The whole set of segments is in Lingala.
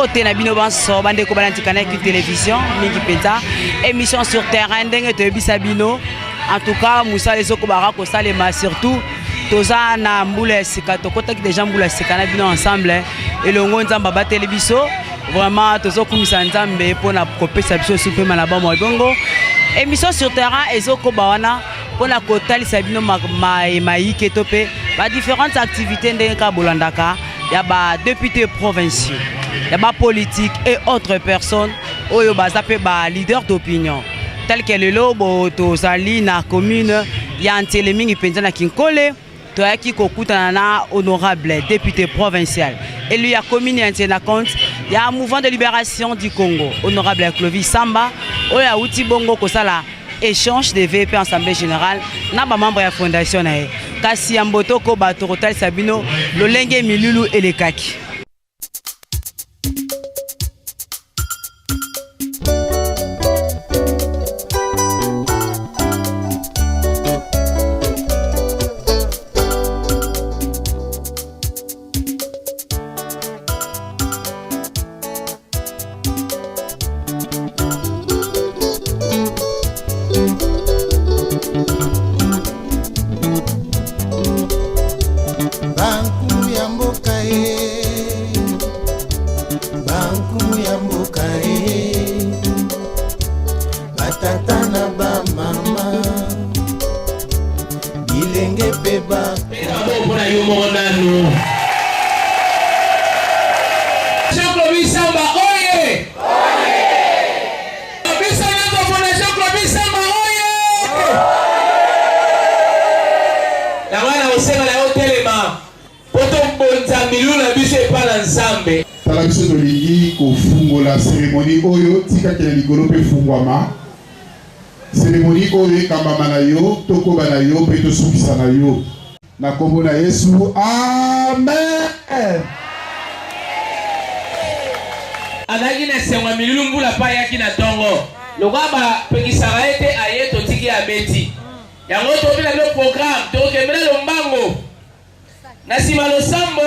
Tote na bino banso bande ko balanti kana ki télévision mingi penta émission sur terrain ndenge to bisa bino. En tout cas Moussa les okobara ko salema surtout toza na mbula sika to kota ki déjà mbula sika na bino ensemble et le ngonzamba ba télévision vraiment tozo kumisa nzambe pona kopesa biso super malaba mo bongo émission sur terrain ezokobawana pona kotali sabino maïke topé ba différentes activités ndenge ka bolandaka ya ba députés provinciaux ya ba politique et autres personnes oyo bazape ba leader d'opinion tel que le lobo to sali na commune ya Nteleming penza na Kinkole to yaki kokutana na honorable député provincial et lui a commune ya compte ya mouvement de libération du Congo honorable Clovis Samba oya uti bongo kosala échange de VP assemblée générale na ba membre ya fondation na ye kasi ya mboto ko bato rotal sabino lolenge milulu elekaki. La cérémonie oyo tika kena likolo pe fungwama cérémonie oyo kambama na yo tokoba na yo pe tosukisa na yo na kombo na Yesu amen. Anaki na sengwa milulu mbula pa yaki na tongo lokaba pekisaka ete aye totiki ya beti yango tobila lo programme tokemela lombango na sima losambo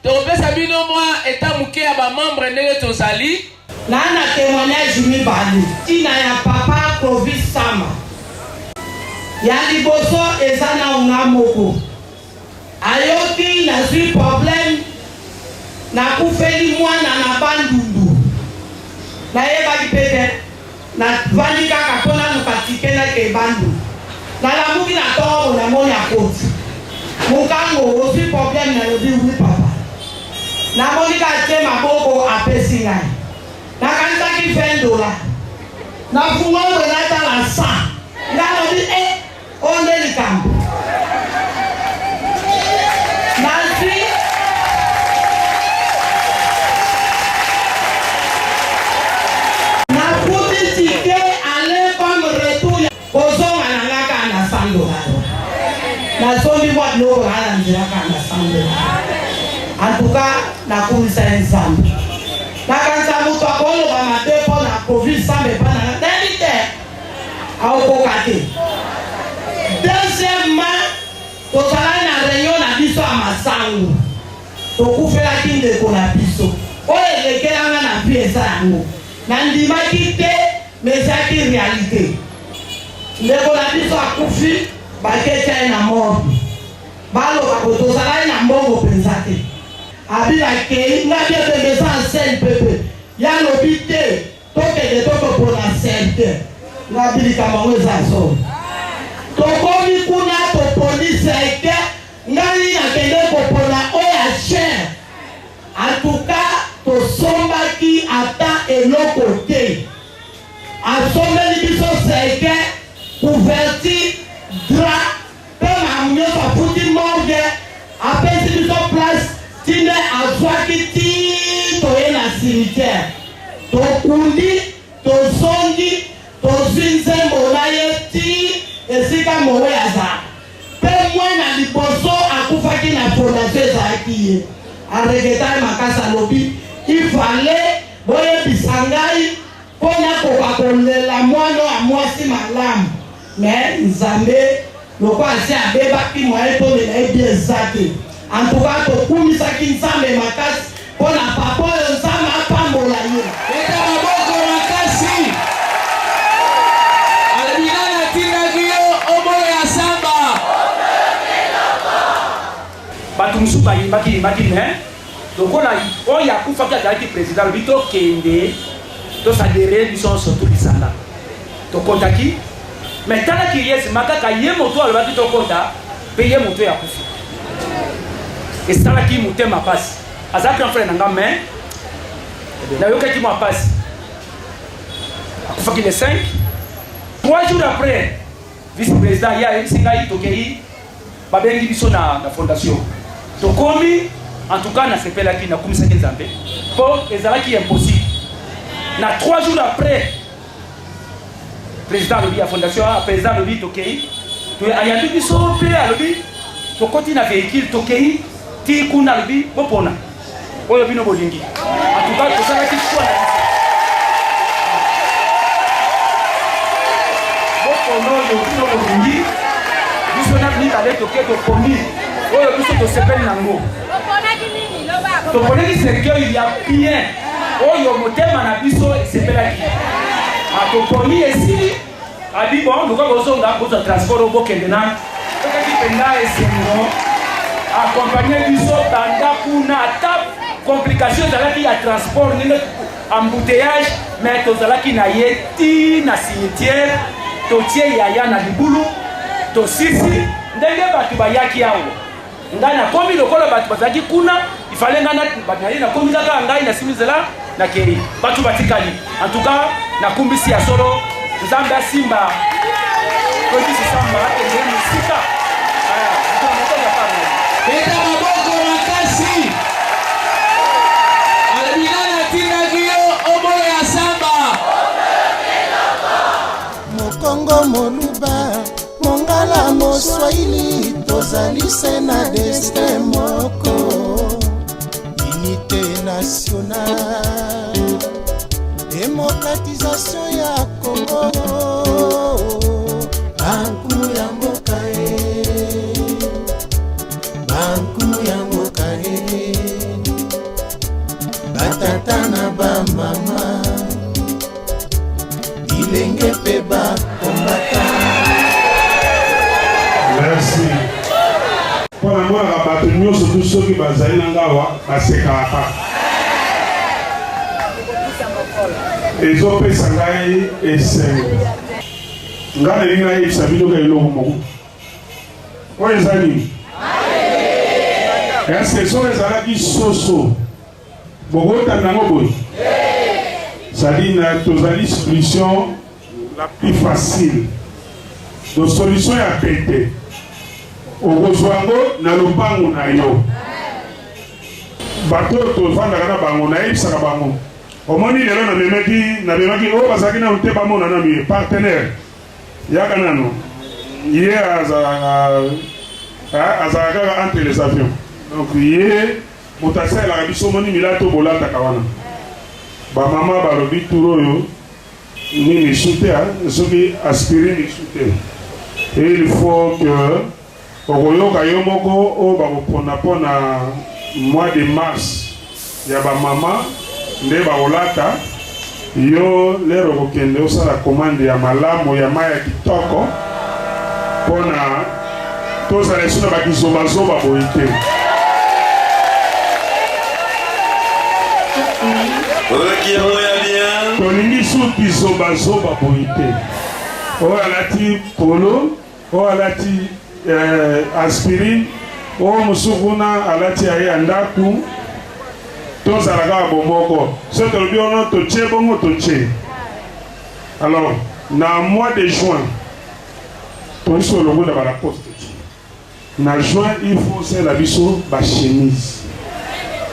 topesa bino mwa eta muke ya ba membre ndenge tozali na témoignage mibali tina ya papa Clovis Samba ya liboso eza na unga moko ayoki na zwi problème na kufeli mwana na bandundu na yebaki pete na vandi kaka mpona nokatike na ke bandu na lamuki na tongo na moni ya koti mokango ozwi problème na lobi wi papa na moni ka tie maboko apesi ngai na kanisaki $20 na fungo wenata la 100 ngalo di onde likambo nasi na kuti tike ale comme retour kozonga na ngaka na $100 na sombi mwa no hala njiraka na $100 en tout cas na kumisa ensemble na kanisa mutu akoloba matepo na Clovis Samba pana na telite aokokate. Deuxièmement, tozalaki na réunion na biso ya masango tokufelaki ndeko na biso oyo elekelanga na pi eza yango na ndimaki te mais ezalaki réalité ndeko na biso akufi baketi ye na morbi baloba ko tozalaki na mbongo mpenza te abilaki nga bie pembeza enseigne pepe ya lobi te tokende tokopona sel te nga bilikama ngo eza solo tokomi kuna topolisi eke ngai nakende kopona oyo ya cher atuka tosombaki ata eloko te asombeli biso seke couverti dra mpe mamunyoso aputi morgue apesi biso place tine azwaki ti toye na cimetière tokundi tozongi tozwi nzembo na ye ti esika mowe aza mpe mwana liboso akufaki na fondation ezalaki ye aregetaki makasi alobi ifale boyebisa ngai mpo nakoka kolela mwana ya mwasi malamu me nzambe lokwa asi abebaki mwaye tolela ebi eza te en tout cas tokumisaki nzambe makasi mpo na papa oyo nzambe apambola bato mosusu bayibaki mais lokola oyo akufaki azalaki président lobi tokende tosadere biso nyonso tobisanga tokɔtaki mais talaki ye nsima kaka ye moto alobaki tokɔta mpe ye moto yakufi esalaki motema mpasi azalaki na frere na nga mais nayokaki mwa mpasi akufaki le 5 3 jours après vice-président ye ayebisi ngai tokei babengi biso na fondation tokomi en tout cas nasepelaki nakumisaki nzambe mpo ezalaki impossible na 3 jours après président alobi ya fondation président alobi tokei ayambi biso mpe alobi tokoti na véhicule tokei ti kuna alobi bopona oyo bino bolingi en tout cas tosalaki kwa na bopona oyo bino bolingi biso na mibale toke tokomi oyo biso tosepeli nango toponaki cercueil ya bien oyo motema na biso esepelaki tokomi esili abi bon luka kozonga kozwa transport obokende na tokaki mpenza esengo accompagne biso banda kuna ata complication ezalaki ya transport ndenge embouteillage mais tozalaki na ye ti na cimetière totie yaya na libulu tosisi ndenge bato bayaki awo ngai nakomi lokola bato bazalaki kuna ifale ngai nakomi kaka ngai nasimizela nakei bato batikali en tout cas nakumbisi ya solo nzambe asimba kodisi samba akende mosika beta maboko makasi alabinana tindaki yo oboyo ya samba mokongo moluba mongala moswahili tozali se na destin moko unité nationale démocratisation ya Congo bankumu ya mboka bankumu ya mboka batata na bamama bilenge mpe bakombata. Merci. Mpona monaka bato nyonso tu soki bazali na ngawa basekaka ezopesa ngai esengo ngai nalingi nayebisa bino ka eloko moko oyo eza nini eske soki ezalaki soso bokotanda nango boye cetadire tozali solution la plus facile do solution ya pete okozwa yango na lopango na yo bato oyo tovandaka na bango nayebisaka bango omoni lelo namemaki oyo bazalaki nano te bamona nano ye partenaire yaka nano ye azalaka kaka entre les avions donc ye moto asalelaka biso omoni milata to bolataka wana bamama balobi turo oyo nini esu te soki aspirine esu te et il faut que okoyoka yo moko oyo bakopona mpona mois de mars ya bamama nde bakolata yo lero okokende osala commande ya malamu ya mai ya kitoko mpona tozala esu na bakizobazoba boye te tolingi su kizobazoba boye te oyo alati polo oyo alati aspirine oyo mosusu kuna alati aye ya ndaku tozalaka bomoko so tolobi ono totie bongo totie alors na mois de juin toiso olongo na baraposte na juin il faut osala biso bachemise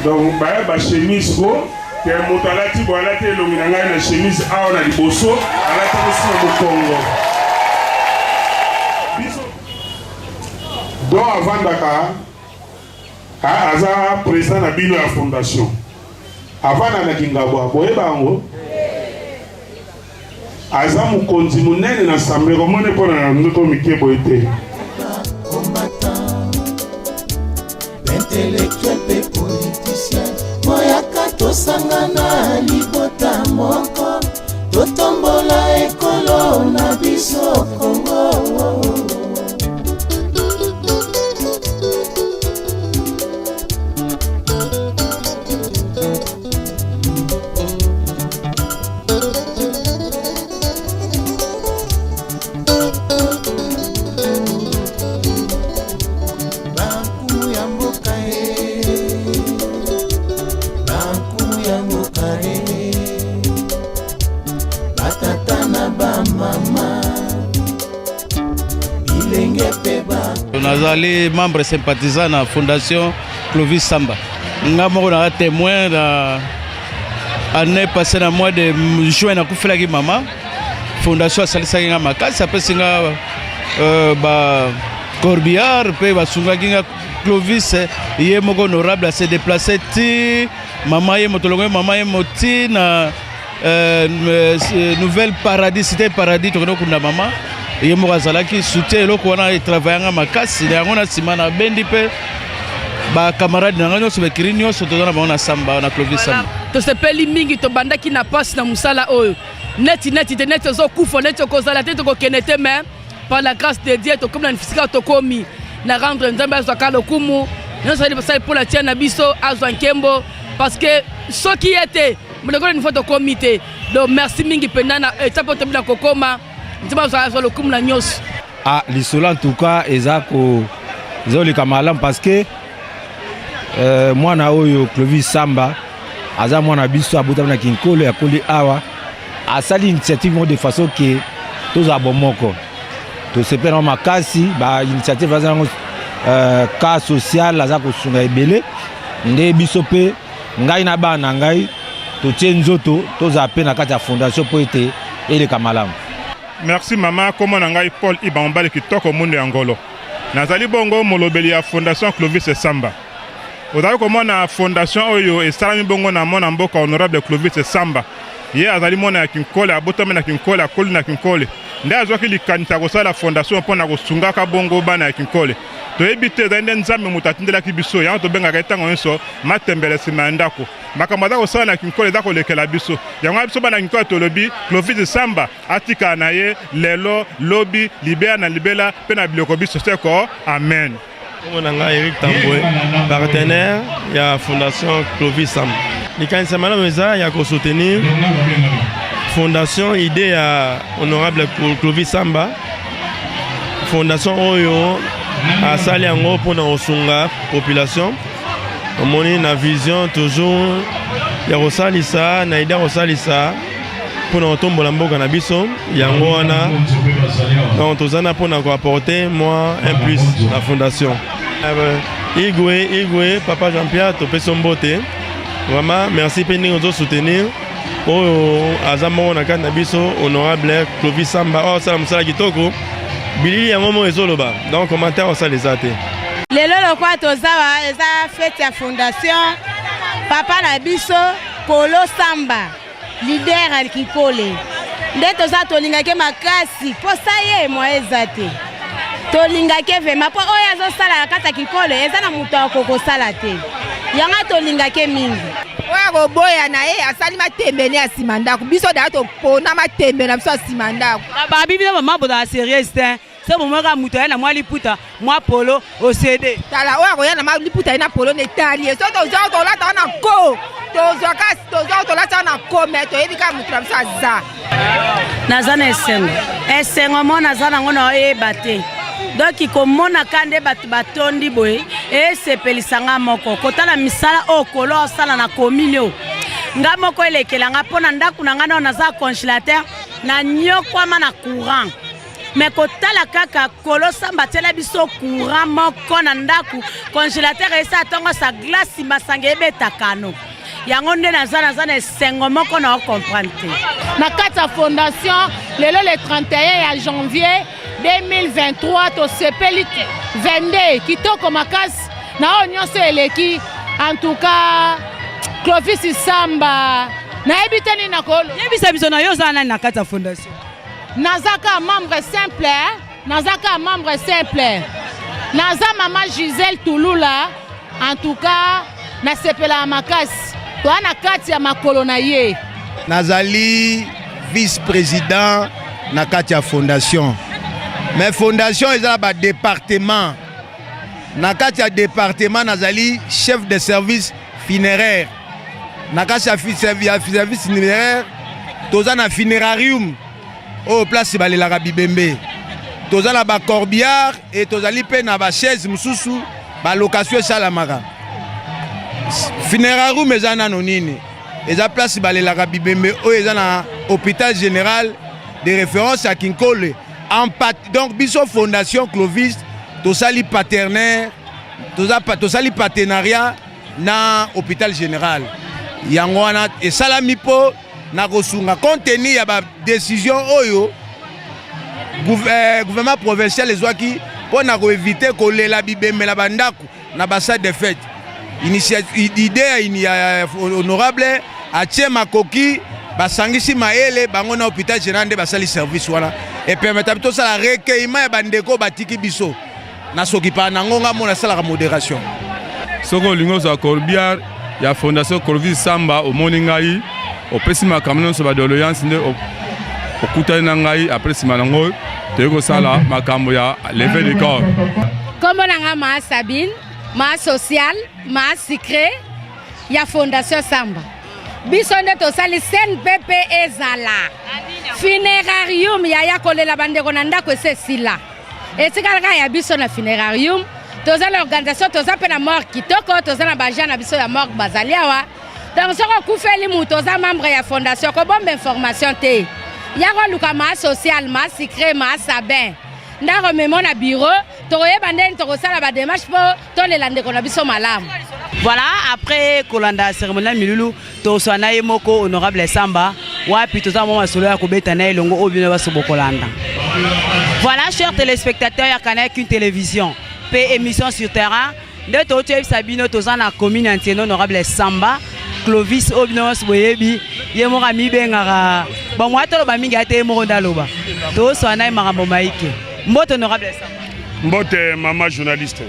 donc baya bachemise ko ke moto alati bo alati elongi na ngai na chemise awa na liboso alati mosi na mokongo biso donc avandaka aza président na bino ya fondation avanda na kingabwa boyeba yango aza mokonzi monene na assemblée komone mpona na ndoto mike boye te intellectuel pe politicien moyaka tosangana libota moko totombola ekolo na biso Kongo nazali membre sympathisant na fondation Clovis Samba. Nga moko na témoin na année passée na mois de juin na kufelaki mama. Fondation asalisaki nga makasi apesi nga ba corbillard pe basungaki nga Clovis ye moko honorable se déplacer ti mama ye motolongo mama ye moti na nouvelle paradis cité paradis tokona kunda mama ye moko azalaki soutien eloko wana travaillanga makasi yango na sima na bendi pe ba camarade na nyonso bekiri nyonso tozana bango na Samba na Clovis Samba tosepeli mingi tobandaki na passe na musala oyo neti tozokufa neti tokozala te tokokende te mais par la grâce de Dieu tokomi na nifisika tokomi na rendre nzambe azwaka lokumu nyonso ali basali mpo na tia na biso azwa nkembo parce que soki ye te molekolo nifo tokomi te donc merci mingi mpenza na etape oyo tobi na kokoma nzambe azwa lokumu na nyonso lisolo en tout cas ezoleka malamu parce que mwana oyo Clovis Samba aza mwana biso abotami na kinkolo yakoli awa asali initiative de façon que tozala bomoko tosepela makasi ba initiative aza nango cas social aza kosunga ebele nde biso mpe ngai na bana na ngai totie nzoto tozala mpe na kati ya fondation mpo ete eleka malamu. Merci mama, kombo na ngai Paul Ibambale kitoko mundu ya ngolo. Nazali bongo molobeli ya fondation Clovis Samba. Ozali komona fondation oyo esalami bongo na mona mboka honorable Clovis Samba. Ye azali mona ya kinkole abotami na kinkole akoli na kinkole. Nde azwaki likanisa kosala fondation mpo na kosungaka bongo bana ya kinkole. Toyebi te ezali nde nzambe moto atindelaki biso yango tobengaka ntango nyonso matembele nsima ya ndako. Makambo aza kosala na kinkole eza kolekela biso. Yango biso bana kinkole tolobi Clovis Samba atika na ye lelo lobi libera na libela mpe na biloko biso seko amen. Monanga Eric Tamboué, partenaire ya fondation Clovis Samba. Likanisa malamu eza ya kosoutenir fondation idée ya honorable Clovis Samba. Fondation oyo asali yango mpona kosunga population. Omoni na vision toujours ya kosalisa na idée kosalisa mpona kotombola mboka na biso yango wana donc tozana mpona koapporter moi un plus la fondation. Igwe papa Jean-Pierre topesi mbote vraiment merci mpe ndenge ozosoutenir oyo aza moko na kati na biso honorable Clovis Samba oyo asala mosala kitoko bilili yango moko ezoloba donc commentaire osala eza te lelo lokwa tozawa eza fete ya fondation papa na biso Polo Samba leader ya kikole nde toza tolingaki makasi posa ye mwa eza te tolingaki vema po oyo azosala na kati ya kikole eza na moto akokosala te yango tolingaki mingi oyo akoboya na ye asali matembele ya nsima ndako biso daya topona matembele na biso ya nsima ndako babibi na mama bozala serieuse te se bomaka moto aye na mwa liputa mwa polo osede tala oyo akoya na mwa liputa ye na polo netali ye so tozwaka tolataka na ko tozwaka tolataka na ko me toyebi kaka moto na biso aza naza na esengo mo naza nango na oyeba te donc komonaka nde bato batondi boye esepelisanga moko kotala misala oyo kolo osala na komini oyo nga moko elekelanga mpo na ndako na nga nao naza congélateur na nyokwama na courant me kotala kaka Kolo Samba tela biso courant moko na ndako congélateur esa atongo sa glace masanga ebetakano yango nde naza na esengo moko na okomprendre na kati ya fondation lelo le 31 ya janvier 2023 tosepeli 22 kitoko makasi na oyo nyonso eleki en tout cas Clovis Samba nayebi te nini nakolo yebisa biso na yo oza nani na kati ya fondation nazaka membre simple naza mama Gisèle Touloula en tout cas nasepela makasi toa na kati ya makolo na ye nazali vice-président na kati ya fondation mais fondation eza ba département na kati ya département nazali chef de service funéraire na kati ya service funéraire toza na funérarium au place balelaka bibembe toza na ba corbillard et tozali pe na ba chaise mususu ba location esalamaka funérarium eza nano nini eza place balelaka bibembe oyo eza na hôpital général de référence à Kinkole en donc biso fondation Clovis tosali partenaire tosali partenariat na hôpital général yango wana esalami mpo na kosunga compte tenu ya badécision oyo gouvernement provincial ezwaki mpo na koevite kolela bibemela bandako na basade de fête. Idée ya honorable atie makoki basangisi mayele bango na hôpital général nde basali service wana epermeta bito sala recueillement ya bandeko batiki biso na soki pa nango nga mona salaka modération. Soko olingi ozwa corbière ya fondation Clovis Samba omoni ngai opesi makambo nyonso badoléance nde okutani na ngai apres nsima nango toyei kosala makambo ya leve de corps. Kombo na nga maa Sabine maa social maa secret ya fondation Samba biso nde tosali CNPP ezala funerarium ya kolela bandeko na ndako esesila esikalaka ya biso na funerarium toza na organisation toza mpe na morgue kitoko toza na baja na biso ya morgue bazali awa donc soko okufeli mutu toza membre ya fondation kobomba information te ya koluka maa social maa secret maa sabin ndako memo na bureau tokoyeba ndeni tokosala badémarche mpo tolela ndeko na biso malamu. Voilà, après Kolanda cérémonie Milulu, toswa na ye moko honorable Samba, wapi toza mama solo ya kobeta na elongo obino baso bokolanda. Voilà, chers téléspectateurs ya Canal Q télévision, pe émission sur terrain, de toche Sabino toza na commune entière honorable Samba, Clovis obino baso boyebi, ye mora mi bengara, ba mwato lo ba mingi ate mo ndaloba. Toswa na makambo maike. Mbote honorable Samba. Mbote mama journaliste.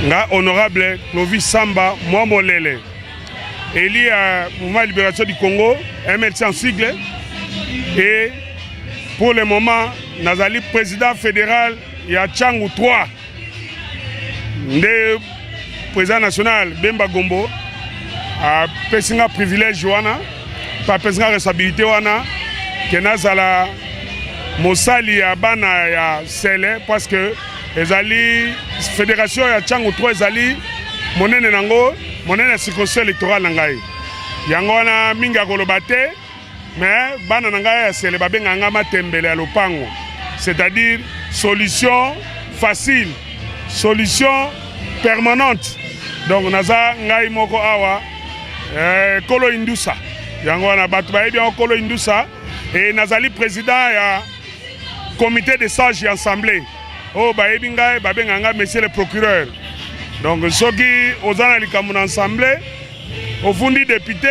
Nga honorable Clovis Samba, moi molele. Élu à Mouvement de Libération du Congo, MLC en sigle. Et pour le moment, Nazali président fédéral, il y a Tchangou 3. Le président national, Bemba Gombo, a pessinga privilège wana, pas pessinga responsabilité wana, que Nazala Mosali ya bana ya Sele, parce que ezali fédération ya Tchangou 3 ezali monene nango monene circonscription électorale na ngai yango wana mingi akoloba te mais bana na ngai ya Sele babenganga matembele ya lopango, c'est-à-dire solution facile, solution permanente. Donc naza ngai moko awa Kolo Indusa yango wana bato bayebi yango Kolo Indusa et nazali président ya comité de sages et assemblée. Oh, bayebi ngai babenganga monsieur le procureur. Donc soki ozana likambo na assemblée ofundi député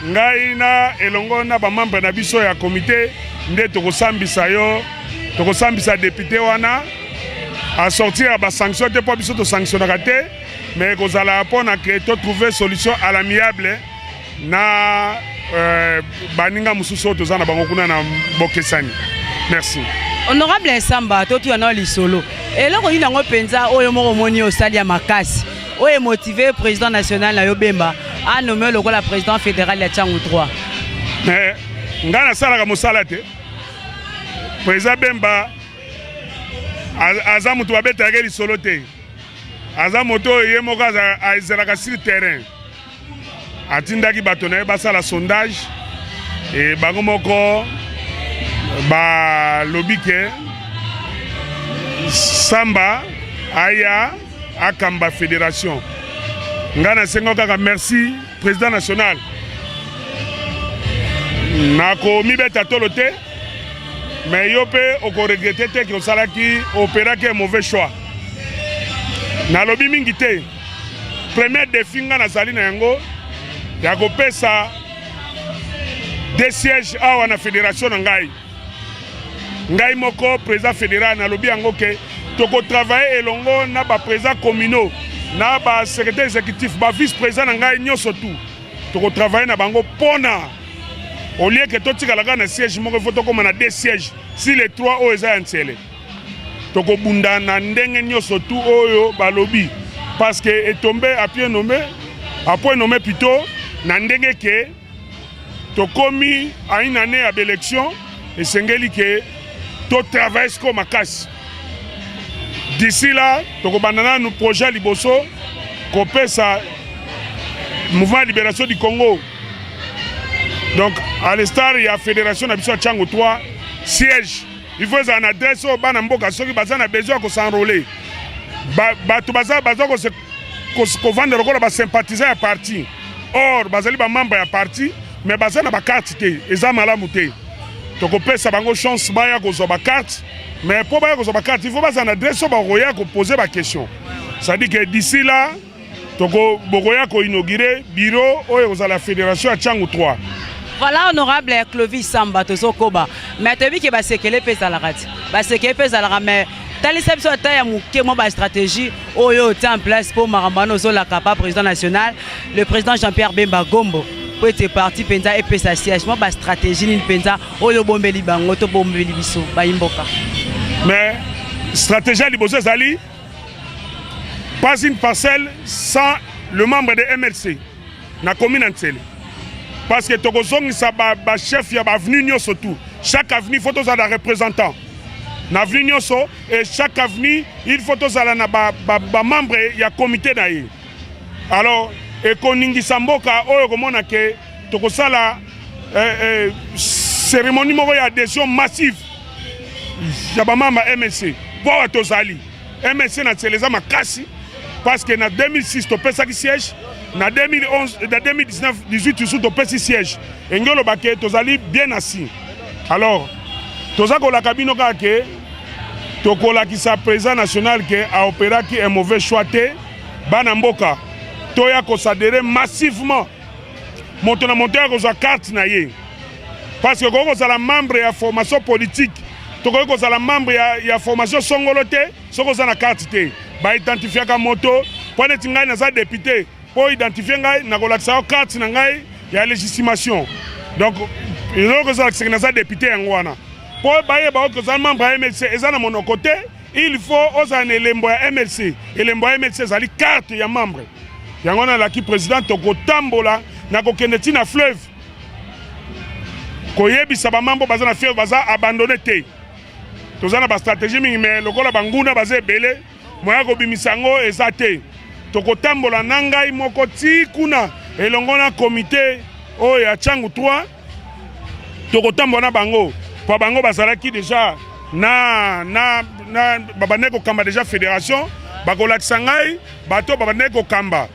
ngai na elongo na ba membre na biso ya comité nde tokosambisa yo tokosambisa député wana a sortir ba sanction te po biso to sanctionnera te mais kozala pona que to trouver solution à l'amiable na baninga mususu tozana bango kuna na bokesani. Merci. Honorable Samba, toi tu en as solo. Et là, il y a un penza, oyo moko moni au stade ya makasi. Oyo motivé président national na Yobemba a nommé le la président fédéral ya Tchangou 3. Mais ngana sala ka mosala te. Président Bemba aza mutu abeta ke solo te. Aza moto ye moko a ezalaka sur terrain. Atindaki bato na ye basala sondage et bango moko ba lobike Samba aya akamba fédération ngana sengo kaka merci président national nako mibeta tolo te mais yo pe oko regretter te que osalaki opéra que mauvais choix na lobi mingi te premier défi ngana zali na yango ya kopesa des sièges awa na fédération na ngai ngai moko président fédéral na lobi yango ke toko travailler elongo na ba président communaux na ba secrétaire exécutif ba vice président na ngai nyoso tout toko travailler na bango pona au lieu que totika la na siège moko faut comme na deux sièges si les trois o eza ntele toko bunda na ndenge nyoso tout oyo ba lobby parce que est tombé à pied nommé à point nommé plutôt na ndenge ke tokomi à une année à l'élection et sengeli ke to travaille comme ma casse. D'ici là, tokobandana nous projet liboso kopé ça mouvement de libération du Congo. Donc à l'instar il y a fédération d'Abisso Tchangou 3 siège. Il faut une adresse au bana mboka soki bazana besoin ko s'enrôler. bato baza kovanda lokola basympathisant ya parti. Or bazali bamembre ya parti mais baza na bakarte te eza malamu te. Tokopesa bango chance baya kozwa bakarte mais mpo baya kozwa bakarte il faut baza na adresse bakoya koposer baquestion. C'est-à-dire que d'ici là bokoya koinaugure bureau oyo kozala fédération ya Tchangu 3. Voilà, honorable Clovis Samba, Tozokoba. Mais tu as vu que basekele pesa la rate. Basekele pesa la rate. Mais dans les sections de taille, il y a une stratégie qui est en place pour Marambano Zola Kapa, président national, le président Jean-Pierre Bemba Gombo. Pour être parti, Penza et Pesa siège. Moi, stratégie, il Penza, Oyo Bombeli Bango, to Bombeli Biso, Baimboka. Mais stratégie, Libozo Zali, pas une parcelle sans le membre de MLC, na commune entière. Parce que Togozong, ça ba chef, il y a avenue Nyoso tout. Chaque avenue, il faut tous avoir un représentant. Dans l'avenue Nyoso, et chaque avenue, il faut tous avoir un membre, il y a un comité d'ailleurs. Alors, et qu'on y samboka, oh, comme on a que Togosala, cérémonie, il y a adhésion massive. Il y a un membre MSC. Pour Tozali. MSC, c'est les hommes à Kassi. Parce que en 2006, tu as fait siège. En 2011, en 2019, 18, tu as fait siège. Et nous avons bien assis. Alors, tu as la cabine tu as président national qui a opéré qui est un mauvais choix. Banamboka, tu as s'adhérer massivement. Tu as monté à carte. Parce que tu as membre de la formation politique. Tu as membre de la formation songolote. Tu as la carte. Tu as identifié la moto. Pour être un député. Pour identifier la carte de la légitimation. Donc, il faut que les députés pour être membre de MLC et de mon côté, il faut oser l'élembo MLC. Et l'élembo MLC, c'est la carte de membre. Il y a un président qui tambola na fleuve. Koyebi saba mambo baza na fleuve baza abandonné te. Tozana ba stratégie mais lokola banguna baza belé, moya ko bimisango ezate. Tokotambola nangai moko ti kuna elongo na comité o ya Tchangu 3. Tokotambola bango. Pour bango bazalaki déjà na babane ko kamba déjà fédération, bakolakisa ngai bato babane ko kamba.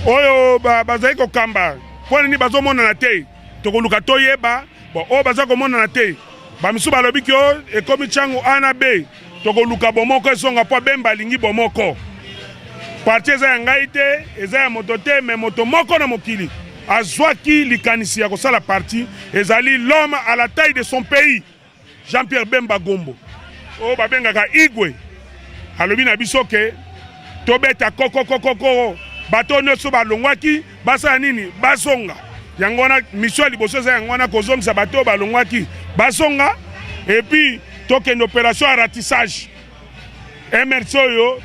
Oyo bazali ko kamba. Pour ni bazomona na te. Tokoluka toyeba, bon o baza ko mona na te. Ba misu balobi ki o e komi Tchangu ana B. Tokoluka bomoko esonga po Bemba lingi bomoko. Parti eza ngai te, eza ya moto te, mais moto moko na mokili. Azwaki likanisi ya kosala parti, ezali l'homme à la taille de son pays, Jean-Pierre Bemba Gombo. O babengaka Igwe. Alobi na biso ke tobeta koko bato nyonso balongwaki basala nini basonga. Yango wana mission liboso eza yango wana kozongisa bato balongwaki basonga et puis tokende opération à ratissage. MRC oyo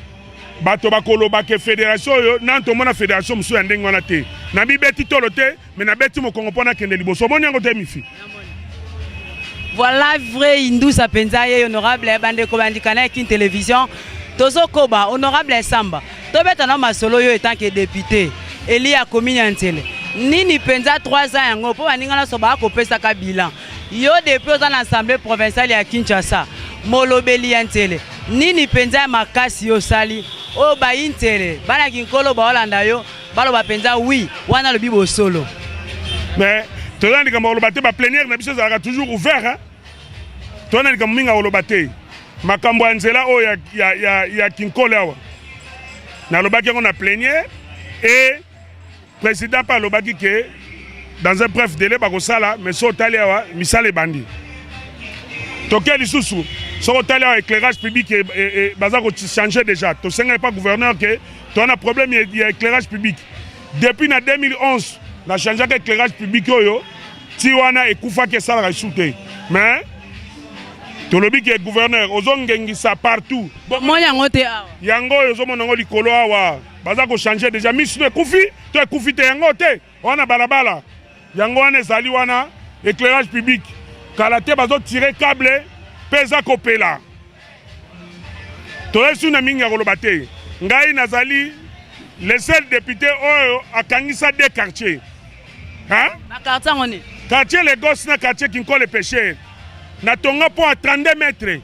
bato bakoloba ke fédération oyo nanto mona fédération musu ya ndenge wana te. Na bibeti tolo te mais na beti mokongo pona kende liboso moni yango te mifi. Voilà vrai Indousa Penzaye honorable bande ko bandikana kin télévision Tozo Koba honorable Samba. Tobeta na masolo yo etant que député Elia Kominya Ntele. Nini penza 3 ans yango po baninga na soba ko pesa ka bilan. Yo depuis dans l'assemblée provinciale ya Kinshasa. Molobeli Ntele. Nini penza makasi yo sali o ba Ntele. Bana kinkolo ba Holanda yo balo ba penza oui wana lobi bo solo. Mais tolandi ka molobate ba plénière na biso za toujours ouvert hein. Tolandi ka minga olobate. Makambo nzela o ya kinkolo awa. Na lobaki on a plénière et président par lobaki que dans un bref délai bakosala mais so tali awa misale bandi. Toké lisusu so tali awa éclairage public et baza ko changer déjà. To senga pas gouverneur que ton a problème il y a éclairage public. Depuis na 2011 na changer éclairage public oyo ti wana ekufa ke sala shooter. Mais tolobi ke gouverneur ozongengisa partout. Bon yango te awa. Yango ozomona ngo likolo awa. Baza ko changer déjà mission ekufi, to ekufi te yango te. Wana balabala. Yango wana ezali wana éclairage public. Kala te bazo tirer câble pesa kopela. Toyesu na mingi koloba te. Ngai nazali le seul député oyo akangisa des quartiers. Hein? Na quartier ngoni. Quartier les gosses na quartier Kinkole Pêcheur. Na tonga po à 32 mètres.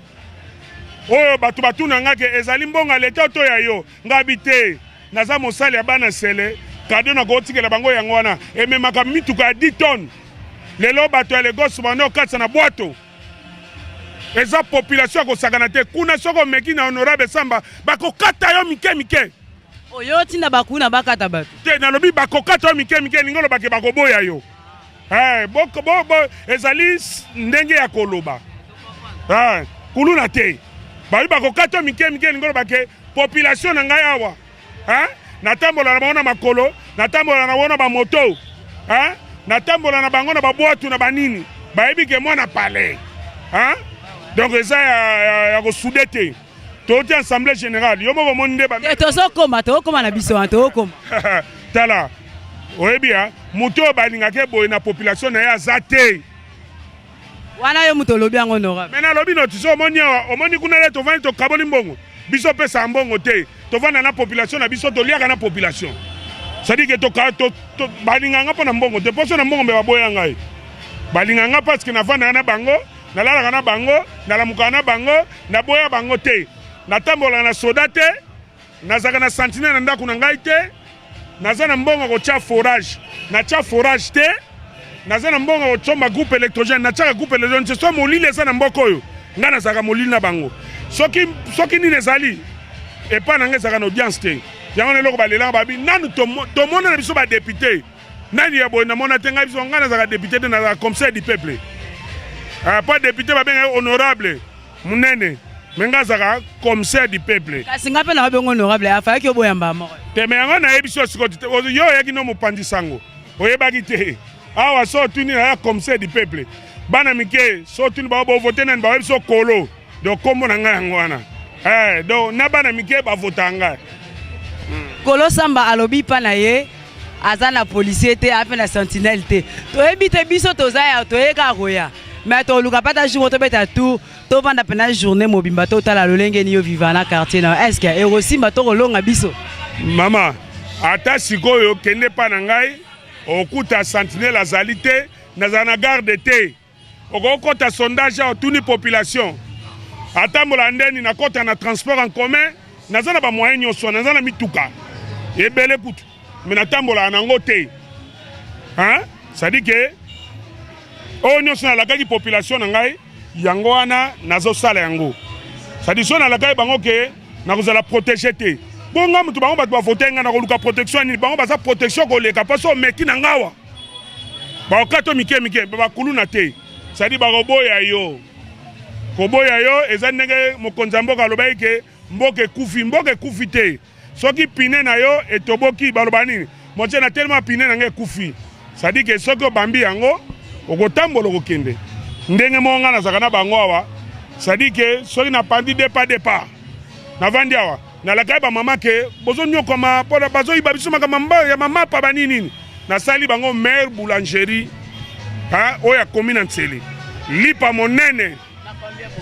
oyo bato batuna nga ke ezali mbongo leta to ya yo ngabi te naza mosali ya bana sele kado na kotikela bango yango wana ememaka mituka ya 10 tonnes lelo bato ya Lagos bando okatisa na bwato eza population akosakana te kuna soko meki na honorable Samba bakokata yo mike oyo tinda bakuna bakata bato te nalobi bakokata yo mike lingolo bake bakoboya yo ezali ndenge ya koloba kuluna te bayi bakokata yo mike lingolo bake population na ngai awa natambola na bango na makolo natambola na bango na bamoto natambola na bango na babwatu na banini bayebi ke mwana pale donc eza ya kosude te toti assemblée générale yo moko moni nde tokoma na biso tokoma tala oyebi moto oyo balingaka boye na population na ye aza te wana yo moto olobi yango honorable me nalobi no tiso omoni awa omoni kuna le tovandi tokaboli mbongo biso pesa mbongo te tovanda na population na biso toliaka na population c'est-à-dire que balinganga mpo na mbongo te poso na mbongo mbe baboya ngai balinganga parce que navandaka na bango nalalaka na bango nalamukaka na bango naboya bango te natambolaka na soda te nazalaka na sentinelle na ndako na ngai te naza na mbongo kotia forage natia forage te naza na mbongo kotsomba groupe électrogène natiaka groupe électrogène te so molili eza na mboka oyo ngai nazalaka molili na bango soki nini ezali epa na ngai ezalaka na audience te yango na eloko balelanga babi nanu tomona na biso badepute nani ya boye namona te ngai biso ngai nazalaka depute te nazalaka commissaire du peuple pas député babenga honorable munene me ngai azalaka commissaire du peuple kasi nga mpe na babenga honorable afayaki oboyamba moko te me yango nayebi so siko yo oyaki no mopanzi sango oyebaki te awa so otuni naya commissaire du peuple bana mike so otuni bao bovote nani bayebi so kolo donc kombo na ngai yango wana donc na bana mike bavota ngai Kolo Samba alobi pa na ye aza na policier te ape na sentinelle te toyebi te biso toza ya toyeka koya mais toluka pa ta jour tobeta tout tovanda pena journée mobimba totala lolenge ni yo vivant na quartier na est-ce que erosimba tokolonga biso mama ata sikoyo kende pa na ngai okuta sentinelle azali te nazala na garde te okokota sondage otuni population atambola ndeni nakota na transport en commun naza na bamoyen nyonso naza na mituka ebele kutu me natambolaka nango te sadi ke oyo nyonso nalakaki population na ngai yango wana nazosala yango sadi so nalakaki bango ke nakozala protege te bonga mutu bango bato bavote ngai nakoluka protection nini bango baza protection koleka mpo so omeki na ngawa bakokato mike bakuluna te sadi bakoboya yo koboya yo eza ndenge mokonzi ya mboka alobaki ke mboka ekufi te soki pine na yo etoboki baloba nini motie na tellement pine na ngai ekufi sadi ke soki obambi yango okotambola okokende ndenge moko ngai nazalaka na bango awa sadi ke soki napandi depa navandi awa nalakaki bamama ke bozonyokoma mpo bazoyiba biso makambo ya mamapa baninini nasali bango maire boulangerie oyo akomi na ntsele lipa monene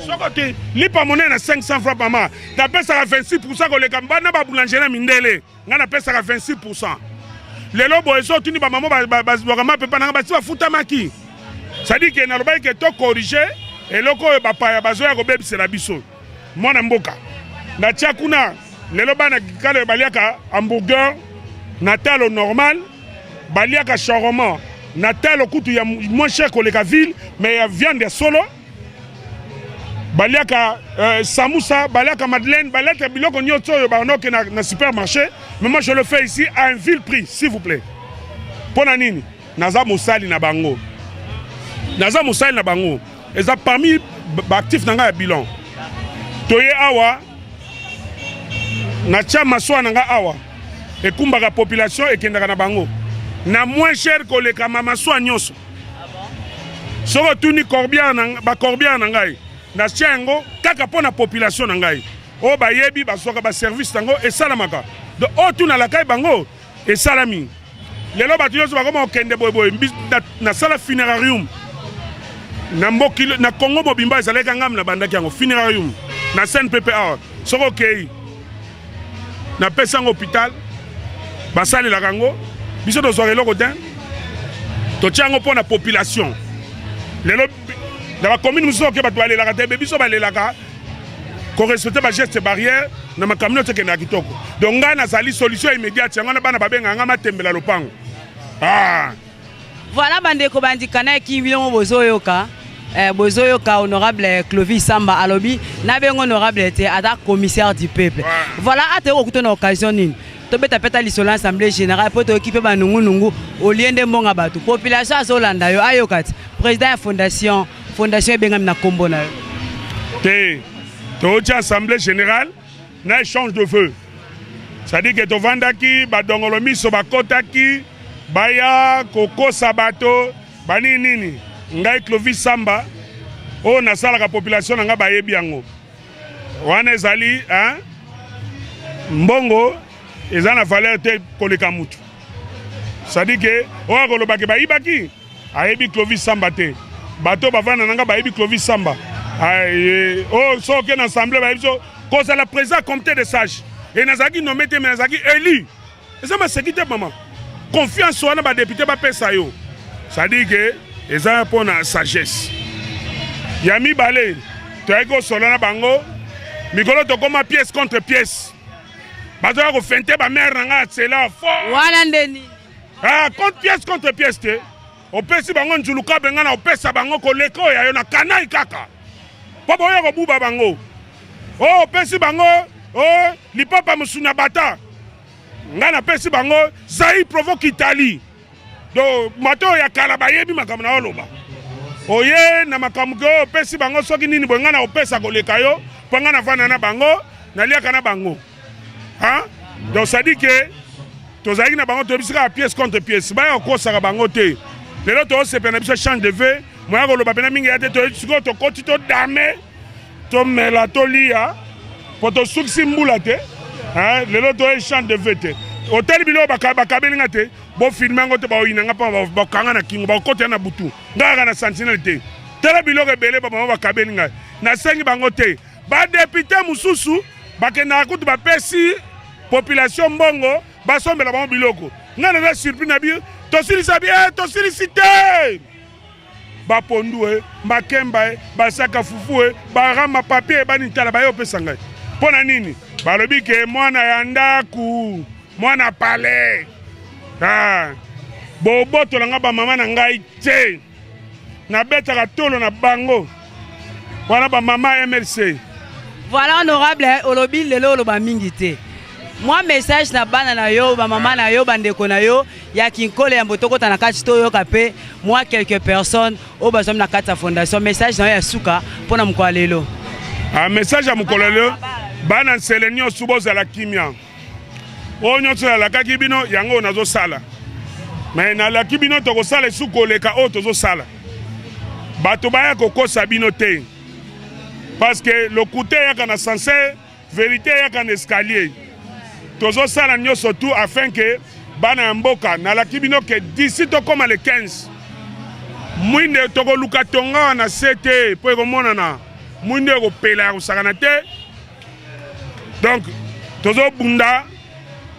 soko te lipa monene na 500 francs par mois napesaka 26% koleka bana baboulangerie na mindele ngai napesaka 26%. lelo boye so otuni bamamo bazwaka mapepa nanga basi bafutamaki sadi ke nalobaki ke tokorige eloko oyo bapaya bazoya kobebisela biso mwana mboka natia kuna lelo bana kala baliaka hamburger na talo normal baliaka shawarma na talo kutu ya moins cher koleka ville mais ya viande ya solo baliaka samoussa, baliaka madeleine, baliaka biloko nyonso oyo banoke na supermarché, mais moi je le fais ici à un vil prix, s'il vous plaît. Pona nini? Naza mosali na bango. Naza mosali na bango. Eza parmi actifs nanga ya bilan. Toye awa na tia maswa nanga awa. Ekumbaka population ekendaka na bango. Na moins cher koleka maswa nyonso. Soko tuni corbière nanga ba corbière nanga. Na yango kaka pona population na ngai o bayebi basoka ba service tango esalamaka do o tuna la kai bango esalami lelo batu yoso bakoma okende boyeboy na sala funerarium na mboki na Congo mobimba ezaleka ngam na bandaki yango funerarium na CNPPA soko kei na pesa hôpital basali la kango biso do soirée loko den to tiango pona population lelo dans la commune nous sommes que bato balelaka te biso balelaka korespecte bageste barrière na makamino tekende ya kitoko donc ngai nazali solution immédiate yango na bana babenganga matembela lopango. Voilà bandeko bandikana ekimbilongo bozoyoka honorable Clovis Samba alobi na bengo honorable te ata commissaire du peuple. Voilà ate okuta na occasion nini tobeta peta lisolo assemblée générale po to équipe ba nungu oliende mbonga bato population azolanda yo ayokati président ya fondation ebengami na kombo na yo te to assemblée générale na échange de vœux. C'est-à-dire que to vandaki ba dongolo miso ba kotaki baya koko sabato bani nini ngai Clovis Samba o nasala ka population nga bayebi yango wana ezali mbongo eza na valeur te koleka mutu. C'est-à-dire que o kolobaki bayibaki ayebi Clovis Samba te bato bavana nanga bayebi Clovis Samba o so ke na assemblée bayebi so cause la président comité de sages et nazaki nommé te mais nazaki élu eza ma sécurité maman confiance wana ba député ba pesa yo. C'est-à-dire que eza pour na sagesse yami balé to ego solana bango mikolo to koma pièce contre pièce bato ko fente ba mère nga tsela fort wana ndeni contre pièce te opesi bango njuluka benga na opesa bango koleko ya yo na kanai kaka po boyo ko buba bango opesi bango lipapa musuna bata nga na pesi bango Zaï provoque Italie do mato ya kala bayebi makambo na oloba oye na makambo ko pesi bango soki nini bonga na opesa koleka yo panga na vana na bango na liaka na bango donc ça dit que tozali na bango tobisika pièce contre pièce ba ko saka bango te lelo to sepena biso change de vœux moya koloba pena mingi ya te to siko to koti to dame to mela to lia poto suksi mbula te lelo to change de vœux te hotel bilo bakabelinga te bo filmer ngo te ba oyinanga pa ba kanga na kingo ba kota na butu ngaka na sentinelle te tele bilo rebele ba bakabelinga na sengi bango te ba député mususu bakena kutu ba pesi population mbongo ba sombela bango biloko ngana na surprise na bi to silisa bien to silicité ba pondu makemba ba saka fufu ba rama papier ba nitala ba yo pesa ngai pona nini balobi ke mwana ya ndaku mwana palais boboto langa ba mama na ngai te na betaka tolo na bango wana ba mama MLC. Voilà honorable olobi lelo oloba mingi te moi message na bana na yo ba mama na yo bandeko na yo ya kinkole ya mbotoko na kati to yo kapé moi quelques personnes au bazom na kati fondation message na ya suka pona mko lelo message ya mko lelo bana selenyo subo za la kimia onyo tsala la kakibino yango nazo sala mais na la kibino to ko sala suko leka o tozo sala bato baya kokosa bino te parce que le côté yaka na censé vérité yaka na escalier tozo sala nyoso tout afin que bana mboka na la kibino que d'ici to comme le 15 mwinde to ko luka tonga na CT po ko monana mwinde ko pela ko sakana te donc tozo bunda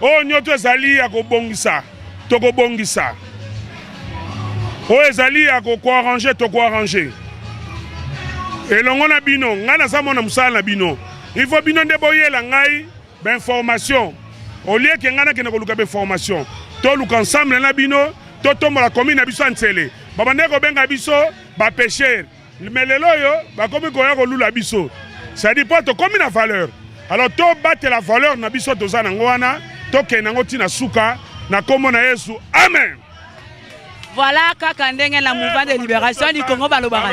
o nyoto ezali ya kobongisa to kobongisa o ezali ya ko arranger to ko arranger elongo na bino ngana za mona musala na bino il faut bino ndeboyela ngai ba information au lieu que ngana ke na ko luka ba information to luka ensemble na bino to tomba la commune na biso antele babande ko benga biso ba pêcheur melelo yo ba komi ko ya ko lula biso ça dit pas to commune na valeur alors to battre la valeur na biso to za nango wana to ke nango tina suka na kombo na Yesu amen. Voilà kaka ndenge la mouvement de libération du Congo balobara.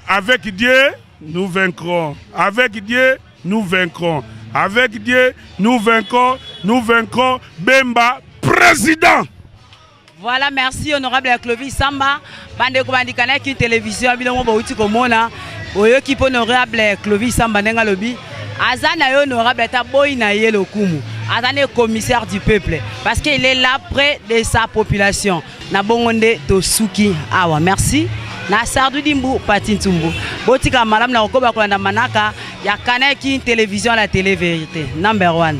Avec Dieu nous vaincrons, avec Dieu nous vaincrons, avec Dieu nous vaincrons, nous vaincrons. Bemba président. Voilà, merci honorable Clovis Samba bande ko bandikana ki télévision bilongo ba uti ko mona oyo ki honorable Clovis Samba ndenga lobi azana yo honorable ta boy na ye lokumu azane commissaire du peuple parce qu'il est là près de sa population na bongonde to suki awa merci na sardu dimbu patintumbu botika malam na okoba ko na manaka ya kanaki télévision la télé vérité number 1